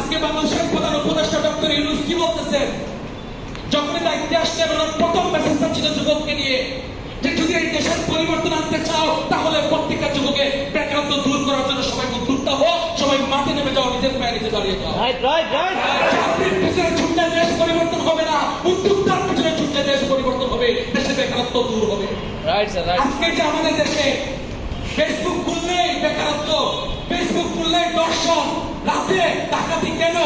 আজকে বাংলাদেশের প্রধান উপদেষ্টা ডক্টর ইউনূস কি বলতেছেন? যখনই দায়িত্বে আসলেন ওনার প্রথম মেসেজটা ছিল যুবককে নিয়ে, যে যদি এই দেশের পরিবর্তন আনতে চাও তাহলে প্রত্যেকটা যুবকের বেকারত্ব দূর করার জন্য সবাই উদ্যোক্তা হোক, সবাই মাঠে নেমে যাও, নিজের পায়ে নিজে দাঁড়িয়ে যাও। চাকরির পিছনে ছুটলে দেশ পরিবর্তন হবে না, উদ্যোক্তার পিছনে ছুটলে দেশ পরিবর্তন হবে, দেশে বেকারত্ব দূর হবে। আজকে যে আমাদের দেশে ফেসবুক খুললেই বেকারত্ব, ফেসবুক খুললেই দর্শন, রাতে ডাকাতি কেন?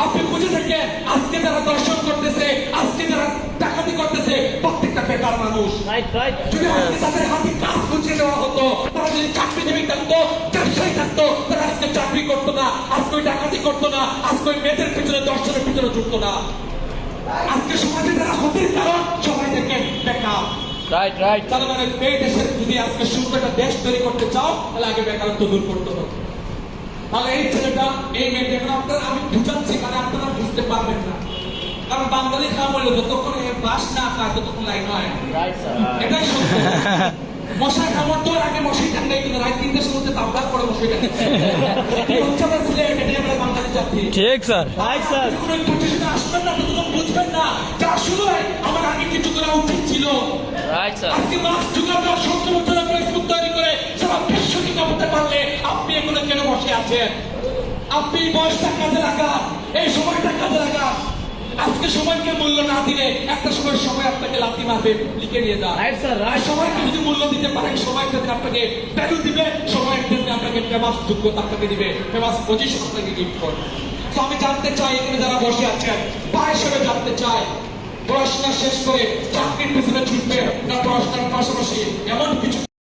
আপনি বুঝে থাকেন আজকে যারা দর্শন করতেছে, আজকে যারা ডাকাতি করতেছে, প্রত্যেকটা বেকার মানুষ। যদি আজকে তাদের হাতে কাজ বুঝিয়ে দেওয়া হতো, তারা যদি চাকরিজীবী থাকতো, ব্যবসায়ী থাকতো, তারা আজকে চাকরি করতো না, আজকে ওই ডাকাতি করতো না, আজকে ওই মেয়েদের পিছনে দর্শনের পিছনে ছুটতো না। আজকে সমাজে যারা ক্ষতির কারণ সবাই দেখেন বেকার। তাহলে মানে এই দেশের যদি আজকে সুন্দর একটা দেশ তৈরি করতে চাও, তাহলে আগে বেকারত্ব দূর করতে হবে। তাহলে এই ছেলেটা, এই মেয়েটা, আপনারা আমি বুঝাচ্ছি কারণ আপনারা বুঝতে পারবেন না, কারণ বাঙালি খাওয়া বললে যতক্ষণ বাস না খায় ততক্ষণ লাইন হয়, এটাই সত্য। মশাই খাবার দেওয়ার আগে মশাই টাঙ্গাই কিনা, রাত 3টার সময় তাবলার পরে মশাই টাঙ্গাই বাঙালি জাতি। ঠিক স্যার। আসবেন না, ততক্ষণ বুঝবেন না যে আসলে আমার আগে কিছু করা উচিত ছিল। আজকে মাস যুগান্তর 70 বছর ফেসবুক তৈরি করে সারা বিশ্বকে কাঁপাতে পারলে আপনি এগুলো কেন বসে আছেন? আপনি বয়সটা কাজে লাগান, এই সময়টা কাজে লাগান। আজকে সময়কে মূল্য না দিলে একটা সময় আপনাকে লাথি মারবে, লিখে নিয়ে যান। আর সময়কে যদি মূল্য দিতে পারেন, সময় যদি আপনাকে ভ্যালু দিবে, সময় যদি আপনাকে ফেমাস যোগ্যতা আপনাকে দিবে, ফেমাস পজিশন আপনাকে গিফট করবে। তো আমি জানতে চাই এখানে যারা বসে আছেন, ভাই হিসেবে জানতে চাই, পড়াশোনা শেষ করে চাকরির পিছনে ছুটবে না পড়াশোনার পাশাপাশি এমন কিছু